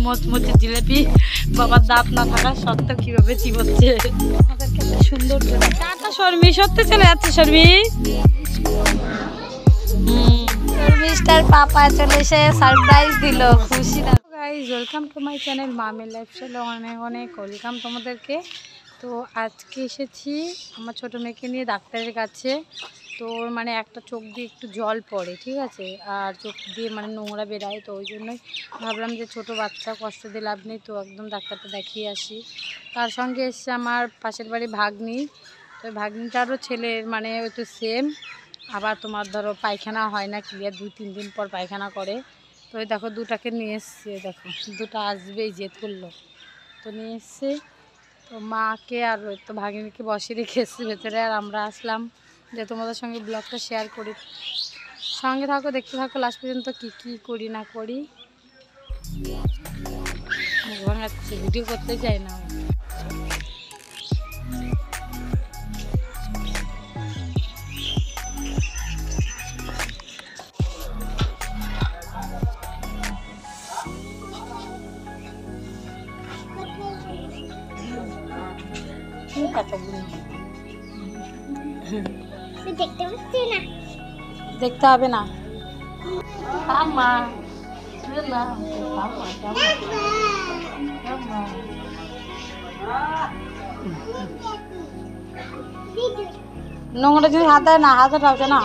মচমচে জিলেপি বাবার দাঁত না থাকা সত্ত্বেও কিভাবে চিবোচ্ছে। আমাদেরকে এত সুন্দর টাটা শর্মি, সত্যি চলে যাচ্ছে শর্মি। শর্মিষ্ঠার পাপা চলে এসে সারপ্রাইজ দিল, খুশি না। Guys welcome to my channel মামের লাইফস্টাইলে অনেক অনেক ওয়েলকাম তোমাদেরকে। তো আজকে এসেছি আমার ছোটো মেয়েকে নিয়ে ডাক্তারের কাছে। তো ওর মানে একটা চোখ দিয়ে একটু জল পড়ে, ঠিক আছে, আর চোখ দিয়ে মানে নোংরা বেরায়। তো ওই জন্যই ভাবলাম যে ছোটো বাচ্চা কষ্ট দিয়ে লাভ নেই, তো একদম ডাক্তারটা দেখিয়ে আসি। তার সঙ্গে এসছে আমার পাশের বাড়ি ভাগ্নি। তো ভাগ্নিটারও ছেলের মানে ওই তো সেম। আবার তোমার ধরো পায়খানা হয় না ক্লিয়ার, 2-3 দিন পর পায়খানা করে। তো ওই দেখো দুটাকে নিয়ে এসছে, দেখো দুটো আসবেই, জেদ করলো তো নিয়ে এসছে। তো মাকে আর ওই তো ভাগ্নিকে বসে রেখে এসছে ভেতরে, আর আমরা আসলাম যে তোমাদের সঙ্গে ব্লগটা শেয়ার করি। সঙ্গে থাকো, দেখতে থাকো লাস্ট পর্যন্ত কী কী করি না করি। ভাঙাচ্ছে, ভিডিও করতে চাই না। দেখতে হবে না। নোংরা জিনিস হাতে না, হাতে রাখছে না।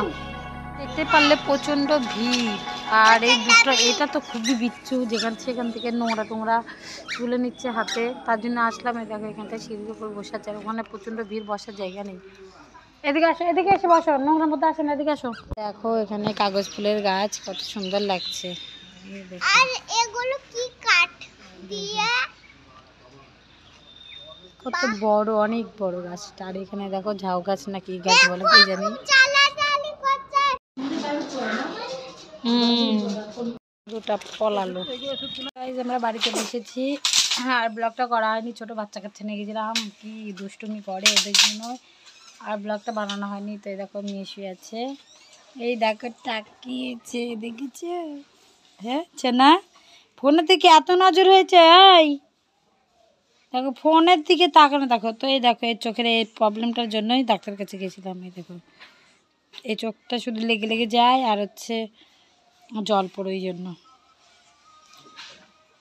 দেখতে পারলে প্রচণ্ড ভিড়। আর এই দুটো এটা তো খুবই বিচ্ছু, যেখান সেখান থেকে নোংরা টোংরা তুলে নিচ্ছে হাতে। তার জন্য আসলাম। এই দেখো এখান থেকে সিঁড়ির উপর বসে আছে, আর ওখানে প্রচণ্ড ভিড়, বসার জায়গা নেই। এদিকে আসো, এদিকে এসে বসো, নোংরার মধ্যে আসেন, এদিকে আসো। দেখো এখানে কাগজ ফুলের গাছ, কত সুন্দর লাগছে। আর এগুলো কি কাঠ দিয়ে? কত বড়, অনেক বড় গাছটা। আর এখানে দেখো ঝাউ গাছ না কি গাছ বলে কি জানি। দুটা পলালো। আমরা বাড়িতে বসেছি, আর ব্লগটা করা হয়নি। ছোটো বাচ্চা কাচ্চা নিয়ে গেছিলাম, কি দুষ্টুমি করে ওদের জন্য, আর ব্লগটা বানানো হয়নি। তো এই দেখো মেয়ে শুয়ে আছে, এই দেখো তাকিয়েছে, দেখেছে? হ্যাঁ চেনা, ফোনের দিকে এত নজর হয়েছে। এই দেখো ফোনের দিকে তাকানো, দেখো তো। এই দেখো এই চোখের এই প্রবলেমটার জন্যই ডাক্তার কাছে গেছিলাম। এই দেখো এই চোখটা শুধু লেগে লেগে যায়, আর হচ্ছে জল পড়ে, ওই জন্য।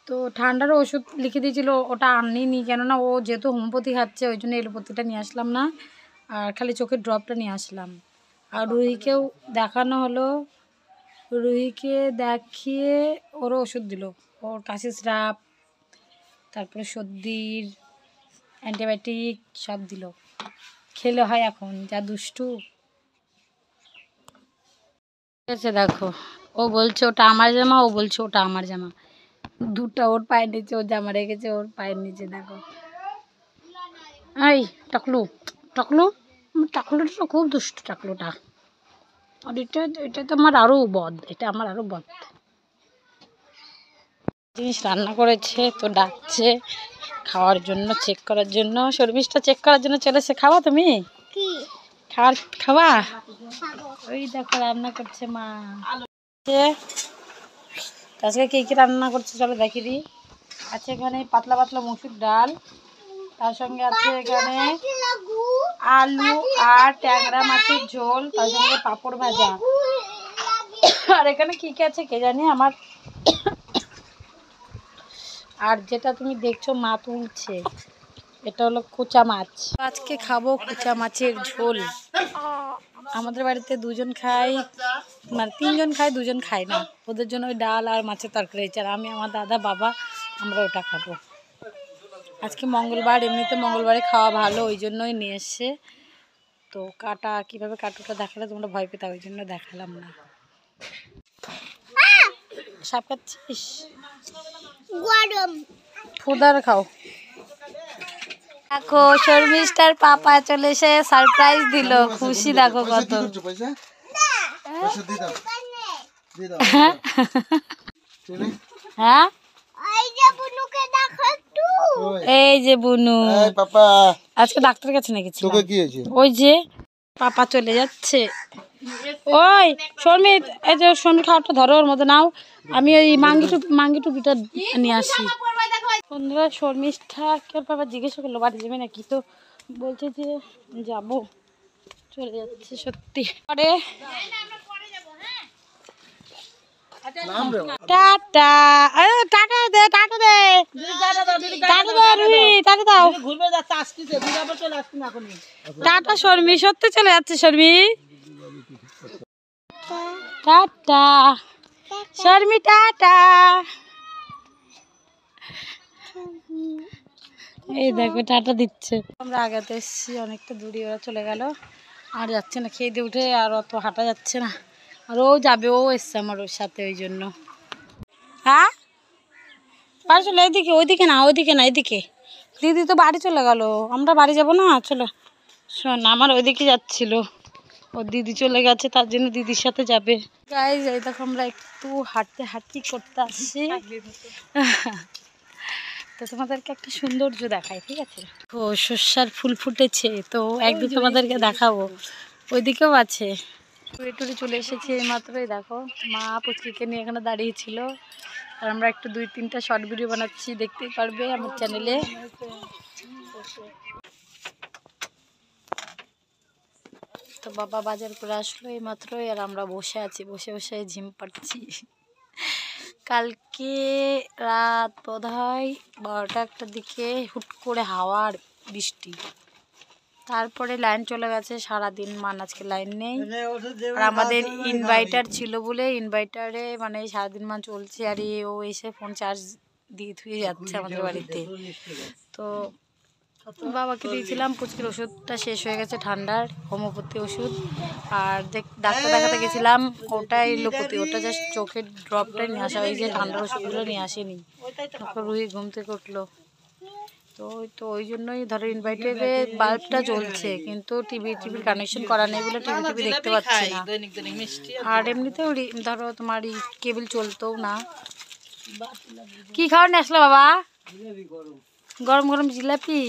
তো ঠান্ডারও ওষুধ লিখে দিয়েছিল, ওটা আনিনি, কেননা ও যেহেতু হোমিওপ্যাথি খাচ্ছে, ওই জন্য এলোপ্যাথিটা নিয়ে আসলাম না, আর খালি চোখের ড্রপটা নিয়ে আসলাম। আর রুহিকেও দেখানো হলো, রুহিকে দেখিয়ে ওরও ওষুধ দিল, ওর কাশির সিরাপ, তারপরে সর্দির অ্যান্টিবায়োটিক সব দিল, খেলে হয় এখন, যা দুষ্টু। ঠিক আছে দেখো, ও বলছে ওটা আমার জামা, ও বলছে ওটা আমার জামা। দুটা ওর পায়ের নিচে, ওর জামা রেখেছে ওর পায়ের নিচে। দেখো এই টাকলু, টাকলু, টাকলুটা তো খুব দুষ্ট, টাকলুটা। আর এটা তো আমার আরও বদ, এটা আমার আরও বদ। জিনিস রান্না করেছে, তো ডাকছে খাওয়ার জন্য, চেক করার জন্য। শর্মিষ্ঠা চেক করার জন্য চলেছে। খাওয়া তুমি খাওয়া? ওই দেখো রান্না করছে মা। আজকে কি কি রান্না করছে চলো দেখিয়ে দিই। আছে এখানে পাতলা পাতলা মসুর ডাল, তার সঙ্গে আছে এখানে আলু আর ট্যাংরা মাছের ঝোল, তার সঙ্গে পাঁপড় ভাজা। আর এখানে কি কি আছে কে জানি আমার। আর যেটা তুমি দেখছো মা তুলছে, এটা হলো কুচা মাছ। আজকে খাবো কুচা মাছের ঝোল। আমাদের বাড়িতে দুজন খাই, মানে 3 জন খাই, 2 জন খাই না। ওদের জন্য ওই ডাল আর মাছের তরকারি হয়েছে, আর আমি, আমার দাদা, বাবা, আমরা ওটা খাবো। আজকে মঙ্গলবার, এমনিতে মঙ্গলবারে খাওয়া ভালো, ওই জন্যই নিয়ে এসছে। তো কাটা কীভাবে কাটোটা দেখালে তোমরা ভয় পেতে, ওই জন্য দেখালাম না। সাপ খাচ্ছিস? গরম ফুদার খাও। দেখো শর্মিষ্ঠার পাপা চলে এসে সারপ্রাইজ দিল, খুশি দেখো কত। হ্যাঁ এই যে বুনু, আজকে ডাক্তার কাছে নিয়ে গেছি। ওই যে পাপা চলে যাচ্ছে। ওই শর্মিত, এই যে শর্মিত খাওয়াটা ধরো, ওর মধ্যে নাও, আমি ওই মাঙ্গি টুপিটা নিয়ে আসি। বন্ধুরা শর্মিষ্ঠা কেউ বাবা জিজ্ঞাসা করলো বাড়ি যাবে নাকি, তো বলছে যে যাবো, চলে যাচ্ছে সত্যি। পরে টাটা, টাটা দে, টাটা দে, টাটা দাও রুহি, টাটা দাও। টাটা শর্মি, সত্যি চলে যাচ্ছে শর্মি। Tata Sharmi, tata. এই দেখো টাটা দিচ্ছে। আমরা আগাতে এসেছি অনেকটা দূরে, ওরা চলে গেল, আর যাচ্ছে না, খেয়ে দিয়ে উঠে আর অত হাঁটা যাচ্ছে না, আর ও যাবে, ও এসছে আমার ওর সাথে, ওই জন্য। হ্যাঁ চলো এইদিকে, ওইদিকে না, ওইদিকে না, এদিকে। দিদি তো বাড়ি চলে গেল, আমরা বাড়ি যাব না, চলো। শোন আমার ওইদিকে যাচ্ছিল, ওর দিদি চলে গেছে, তার জন্য দিদির সাথে যাবে। গাইজ এই দেখো আমরা একটু হাঁটি করতে আসছি, তো তোমাদেরকে একটা সৌন্দর্য দেখাই, ঠিক আছে? ও সর্ষার ফুল ফুটেছে, তো একদিন তোমাদেরকে দেখাবো, ওইদিকেও আছে। টুরে টুরে চলে এসেছি এই মাত্রই, দেখো মা পুচকিকে নিয়ে এখানে দাঁড়িয়েছিল, আর আমরা একটু 2-3টা শর্ট ভিডিও বানাচ্ছি, দেখতেই পারবে আমার চ্যানেলে। তো বাবা বাজার করে আসলো এই মাত্রই, আর আমরা বসে আছি, বসে বসে ঝিম পাড়ছি। কালকে রাত বোধহয় 12টা-1টার দিকে হুট করে হাওয়া আর বৃষ্টি, তারপরে লাইন চলে গেছে, সারাদিন মান আজকে লাইন নেই। আর আমাদের ইনভার্টার ছিল বলে ইনভার্টারে মানে সারাদিন মান চলছে, আর ও এসে ফোন চার্জ দিয়ে ধুয়ে যাচ্ছে আমাদের বাড়িতে। তো বাবাকে দিয়েছিলাম পুচকির ওষুধটা শেষ হয়ে গেছে, ঠান্ডার হোমিওপ্যাথি ওষুধ, আর ডাক্তার দেখাতে গেছিলাম, ওটাই এলোপ্যাথি, ওটা জাস্ট চোখের ড্রপটাই নিয়ে আসা, এই যে ঠান্ডার ওষুধগুলো নিয়ে আসেনি। রুহি ঘুম থেকে উঠলো, তো ওই জন্যই ধরো ইনভার্টারে বাল্বটা জ্বলছে, কিন্তু টিভির কানেকশন করা নেই বলে টিভি দেখতে পাচ্ছি না। আর এমনিতেও ধরো তোমার কেবল চলতেও না। কি খাওয়ার নিয়ে আসলো বাবা? গরম গরম জিলাপি,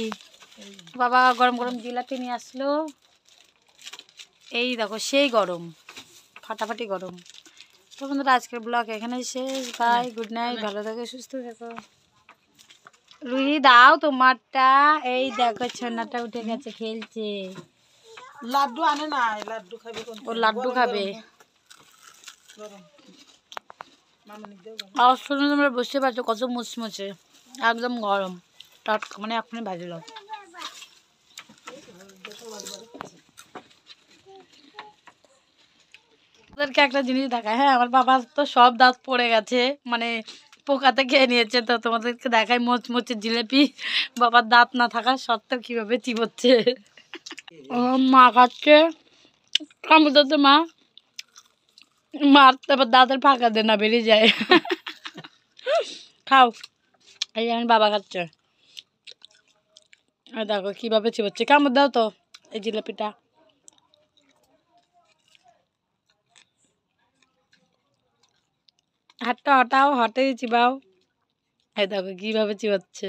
বাবা গরম গরম জিলাপি নিয়ে আসলো, এই দেখো সেই গরম, ফাটাফাটি গরম। তো বন্ধুরা আজকের ব্লগ এখানে শেষ, বাই, গুড নাইট, ভালো থাকো, সুস্থ থাকো। রুহি দাও তোমারটা, এই দেখো ছোনাটা উঠে গেছে, খেলছে। লাড্ডু আনে না, লাড্ডু খাবে, ও লাড্ডু খাবে। আর শুনে তোমরা বুঝতে পারছো কত মুচমুচে, একদম গরম টাটকা, মানে এখনই ভাজলো। ওদেরকে একটা জিনিস দেখায়, হ্যাঁ আমার বাবার তো সব দাঁত পড়ে গেছে, মানে পোকাতে খেয়ে নিয়েছে, তো তোমাদেরকে দেখায় মোচমোচে জিলিপি, বাবার দাঁত না থাকা সত্ত্বেও কিভাবে চিবোচ্ছে। ও মা খাচ্ছে, কামড়াতে মা, মারতে আবার দাঁতের ফাঁকা দে না বেরিয়ে যায়। খাও, এই আমি বাবা খাচ্ছে, দেখো কিভাবে চিবোচ্ছে, কামড় দাও তো এই জিলিপিটা। হাতটা হটাও, হটেই চিবাও, এই দেখো কিভাবে চিবাচ্ছে।